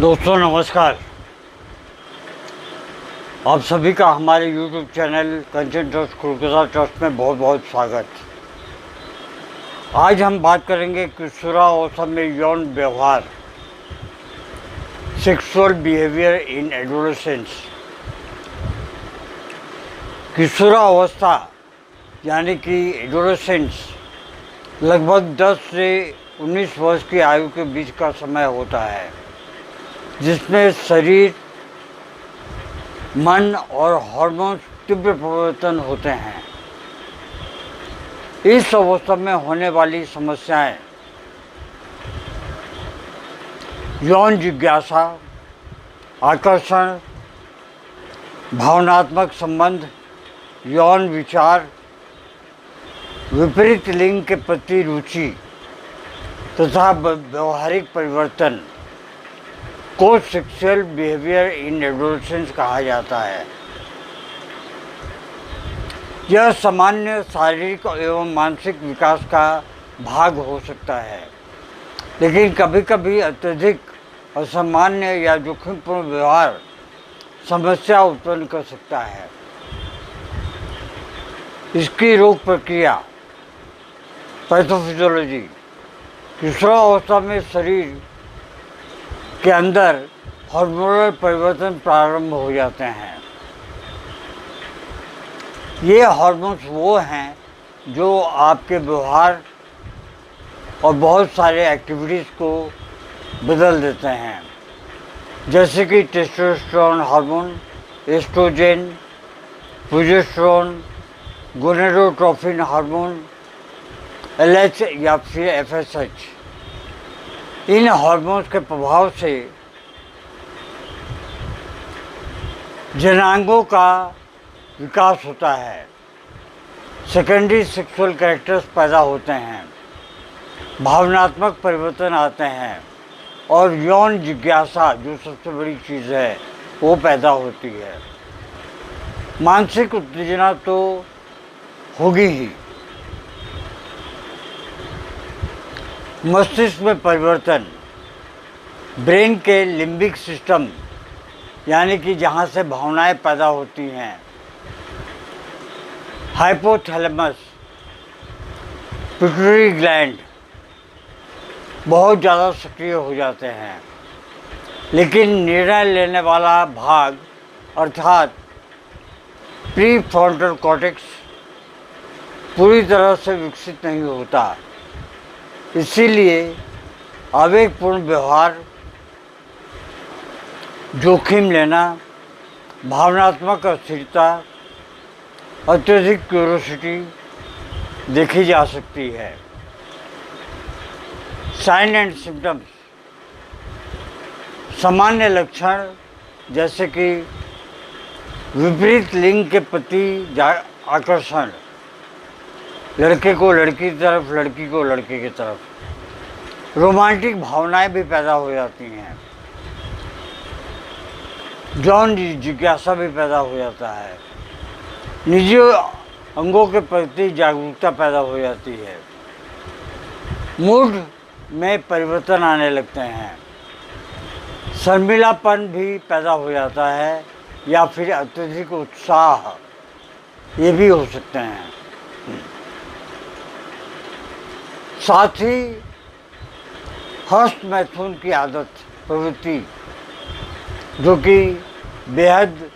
दोस्तों नमस्कार। आप सभी का हमारे YouTube चैनल कंचन ट्रस्ट कोलकाता ट्रस्ट में बहुत बहुत स्वागत। आज हम बात करेंगे किशोरावस्था में यौन व्यवहार, सेक्सुअल बिहेवियर इन एडोलेसेंस। किशोरावस्था यानी कि एडोलेसेंस लगभग 10 से 19 वर्ष की आयु के बीच का समय होता है, जिसमें शरीर, मन और हार्मोन तीव्र परिवर्तन होते हैं। इस अवस्था में होने वाली समस्याएं यौन जिज्ञासा, आकर्षण, भावनात्मक संबंध, यौन विचार, विपरीत लिंग के प्रति रुचि तथा व्यवहारिक परिवर्तन को सेक्सुअल बिहेवियर इन एडोलेसेंस कहा जाता है। यह सामान्य शारीरिक एवं मानसिक विकास का भाग हो सकता है, लेकिन कभी कभी अत्यधिक असामान्य या जोखिमपूर्ण व्यवहार समस्या उत्पन्न कर सकता है। इसकी रोग प्रक्रिया, पैथोफिजियोलॉजी। किशोरावस्था में शरीर के अंदर हार्मोनल परिवर्तन प्रारंभ हो जाते हैं। ये हार्मोन्स वो हैं जो आपके व्यवहार और बहुत सारे एक्टिविटीज़ को बदल देते हैं, जैसे कि testosterone hormone, estrogen, progesterone, gonadotrophin hormone, LH या फिर FSH। इन हार्मोन्स के प्रभाव से जनांगों का विकास होता है, सेकेंडरी सेक्सुअल कैरेक्टर्स पैदा होते हैं, भावनात्मक परिवर्तन आते हैं और यौन जिज्ञासा, जो सबसे बड़ी चीज़ है, वो पैदा होती है। मानसिक उत्तेजना तो होगी ही। मस्तिष्क में परिवर्तन, ब्रेन के लिम्बिक सिस्टम यानी कि जहाँ से भावनाएं पैदा होती हैं, हाइपोथैलेमस, पिट्यूटरी ग्लैंड बहुत ज़्यादा सक्रिय हो जाते हैं, लेकिन निर्णय लेने वाला भाग अर्थात प्रीफ्रंटल कॉर्टेक्स पूरी तरह से विकसित नहीं होता। इसीलिए आवेगपूर्ण व्यवहार, जोखिम लेना, भावनात्मक अस्थिरता, अत्यधिक क्यूरोसिटी देखी जा सकती है। साइन एंड सिम्टम्स, सामान्य लक्षण जैसे कि विपरीत लिंग के प्रति आकर्षण, लड़के को लड़की की तरफ, लड़की को लड़के की तरफ, रोमांटिक भावनाएं भी पैदा हो जाती हैं, यौन जिज्ञासा भी पैदा हो जाता है, निजी अंगों के प्रति जागरूकता पैदा हो जाती है, मूड में परिवर्तन आने लगते हैं, शर्मिलापन भी पैदा हो जाता है या फिर अत्यधिक उत्साह, ये भी हो सकते हैं। साथ ही हस्त मैथुन की आदत, प्रवृत्ति, जो कि बेहद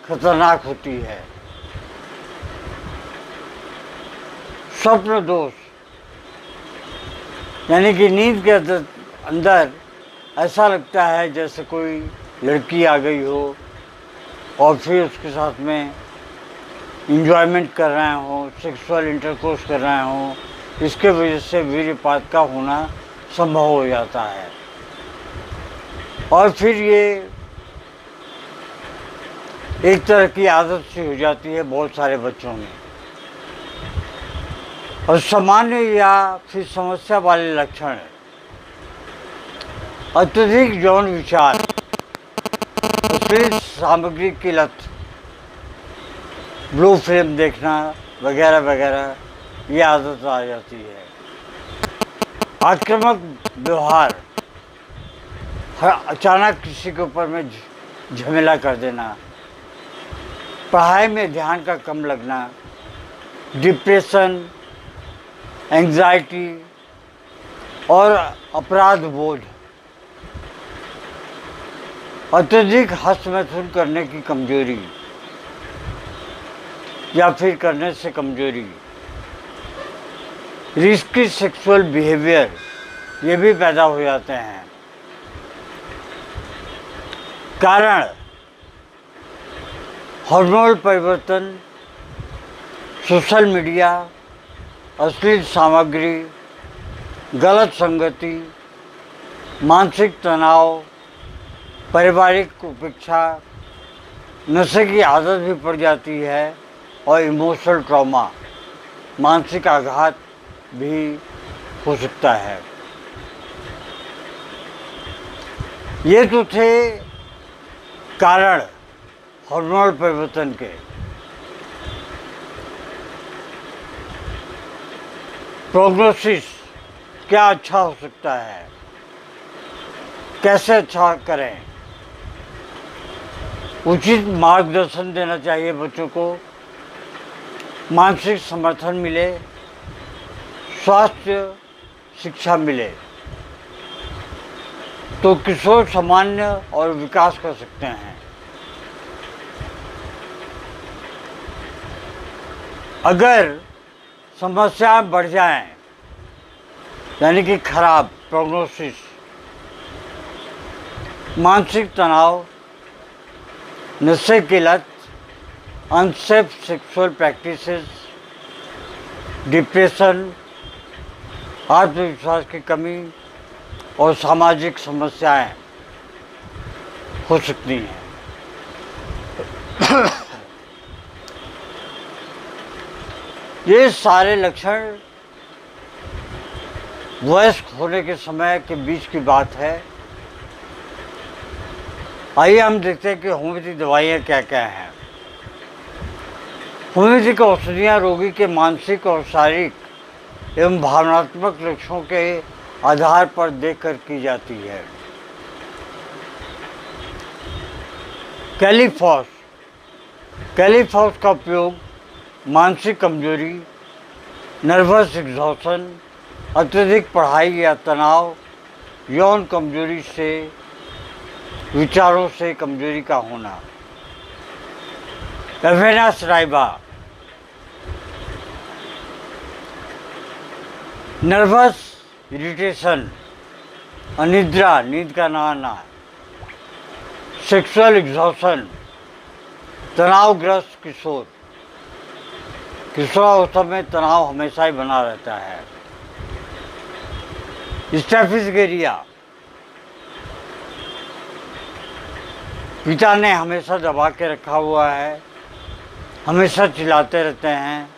खतरनाक होती है। स्वप्न दोष यानी कि नींद के अंदर ऐसा लगता है जैसे कोई लड़की आ गई हो और फिर उसके साथ में इंजॉयमेंट कर रहे हों, सेक्सुअल इंटरकोर्स कर रहे हों। इसके वजह से वीर्यपात का होना संभव हो जाता है और फिर ये एक तरह की आदत सी हो जाती है बहुत सारे बच्चों में। और सामान्य या फिर समस्या वाले लक्षण, अत्यधिक यौन विचार, अश्लील सामग्री की लत, ब्लू फिल्म देखना वगैरह वगैरह, ये आदत आ जाती है। आक्रामक व्यवहार, अचानक किसी के ऊपर में झमेला कर देना, पढ़ाई में ध्यान का कम लगना, डिप्रेशन, एंग्जाइटी और अपराध बोध, अत्यधिक हस्तमैथुन करने की कमजोरी या फिर करने से कमजोरी, रिस्की सेक्सुअल बिहेवियर ये भी पैदा हो जाते हैं। कारण हार्मोनल परिवर्तन, सोशल मीडिया, अश्लील सामग्री, गलत संगति, मानसिक तनाव, पारिवारिक उपेक्षा, नशे की आदत भी पड़ जाती है और इमोशनल ट्रॉमा, मानसिक आघात भी हो सकता है। ये तो थे कारण हार्मोनल परिवर्तन के। प्रोग्नोसिस क्या अच्छा हो सकता है, कैसे अच्छा करें? उचित मार्गदर्शन देना चाहिए बच्चों को, मानसिक समर्थन मिले, स्वास्थ्य शिक्षा मिले तो किशोर सामान्य और विकास कर सकते हैं। अगर समस्याएं बढ़ जाएं, यानी कि खराब प्रोग्नोसिस, मानसिक तनाव, नशे की लत, अनसेफ सेक्सुअल प्रैक्टिसेस, डिप्रेशन, आत्मविश्वास की कमी और सामाजिक समस्याएं हो सकती हैं। ये सारे लक्षण वयस्क होने के समय के बीच की बात है। आइए हम देखते हैं कि होम्योपैथी दवाइयाँ क्या क्या हैं। होम्योपैथी की औषधियाँ रोगी के मानसिक और शारीरिक एवं भावनात्मक लक्षणों के आधार पर देखकर की जाती है। कैलीफॉस का उपयोग मानसिक कमजोरी, नर्वस एग्जॉशन, अत्यधिक पढ़ाई या तनाव, यौन कमजोरी से, विचारों से कमजोरी का होना। एवेना सराइबा नर्वस इरिटेशन, अनिद्रा, नींद का ना आना, सेक्सुअल एग्जॉशन, तनावग्रस्त किशोर, किशोरावस्था में तनाव हमेशा ही बना रहता है। स्टेफिस, पिता ने हमेशा दबा के रखा हुआ है, हमेशा चिल्लाते रहते हैं,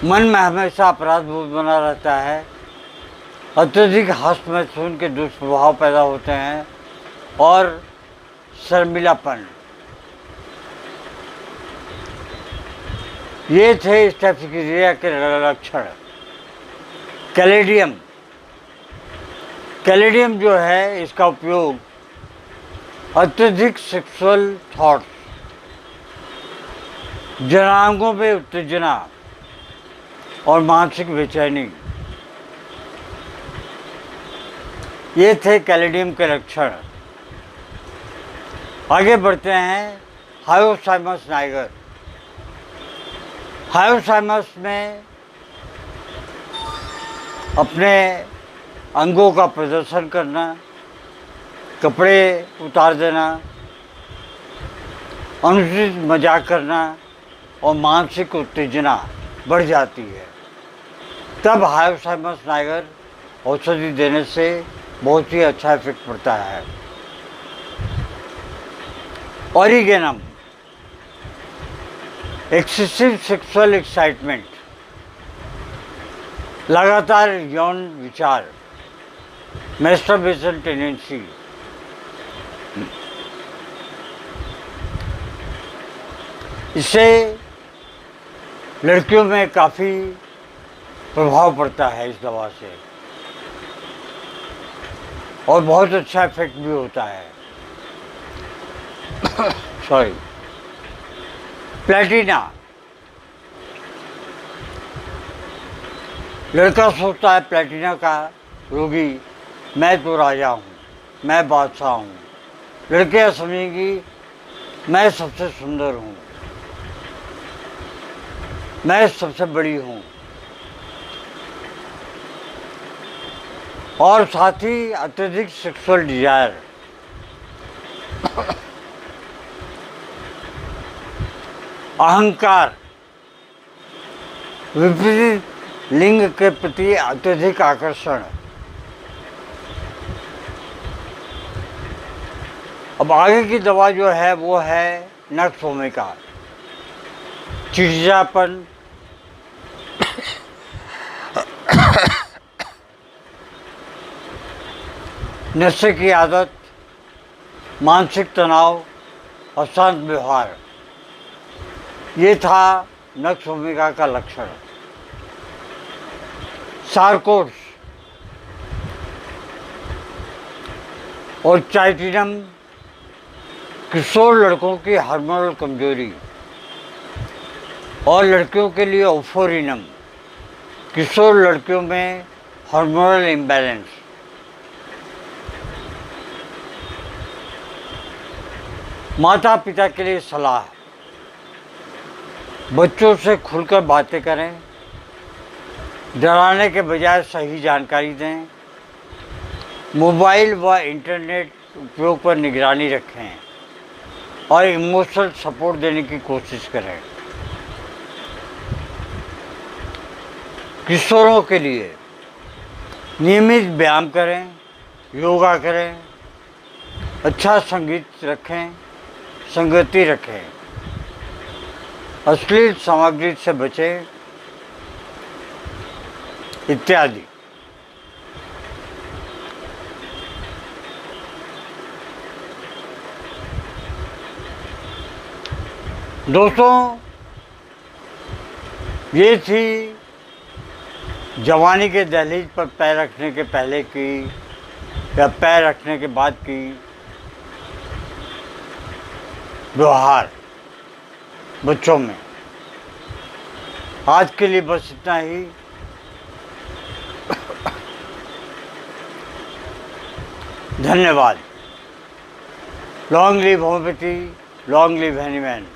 मन में हमेशा अपराध बोध बना रहता है, अत्यधिक हस्तमैथुन के दुष्प्रभाव पैदा होते हैं और शर्मिलापन। ये थे स्टेफिस के लक्षण। कैलेडियम जो है, इसका उपयोग अत्यधिक सेक्सुअल थॉट्स, जनांगों में उत्तेजना और मानसिक बेचैनी, ये थे कैलेडियम के लक्षण। आगे बढ़ते हैं हायोसाइमस नाइगर। हायोसाइमस में अपने अंगों का प्रदर्शन करना, कपड़े उतार देना, अनुचित मजाक करना और मानसिक उत्तेजना बढ़ जाती है। तब हायोसाइमस नाइगर औषधि देने से बहुत ही अच्छा इफेक्ट पड़ता है। ऑरिगेनम, एक्सेसिव सेक्सुअल एक्साइटमेंट, लगातार यौन विचार, मैस्टरबेशन टेंडेंसी, इससे लड़कियों में काफ़ी प्रभाव पड़ता है इस दवा से। और बहुत अच्छा इफेक्ट भी होता है। Sorry, Platina. लड़का सोचता है प्लेटिना का रोगी, मैं तो राजा हूँ, मैं बादशाह हूँ। लड़कियाँ समझेंगी मैं सबसे सुंदर हूँ, मैं सबसे बड़ी हूँ। और साथ ही अत्यधिक सेक्सुअल डिजायर, अहंकार, विपरीत लिंग के प्रति अत्यधिक आकर्षण। अब आगे की दवा जो है वो है नक्सोमिका। चिड़चिड़ापन, नशे की आदत, मानसिक तनाव, अशांत व्यवहार, ये था नक्सोमिका का लक्षण। सार्कोस और चाइटिनम, किशोर लड़कों की हार्मोनल कमजोरी, और लड़कियों के लिए ओफोरिनम, किशोर लड़कियों में हार्मोनल इम्बैलेंस। माता पिता के लिए सलाह, बच्चों से खुलकर बातें करें, डराने के बजाय सही जानकारी दें, मोबाइल व इंटरनेट उपयोग पर निगरानी रखें और इमोशनल सपोर्ट देने की कोशिश करें। किशोरों के लिए नियमित व्यायाम करें, योगा करें, अच्छा संगीत रखें, संगति रखें, अश्लील सामग्री से बचें, इत्यादि। दोस्तों, ये थी जवानी के दहलीज पर पैर रखने के पहले की या पैर रखने के बाद की व्यवहार बच्चों में। आज के लिए बस इतना ही। धन्यवाद। Long live homeopathy, long live Hahnemann.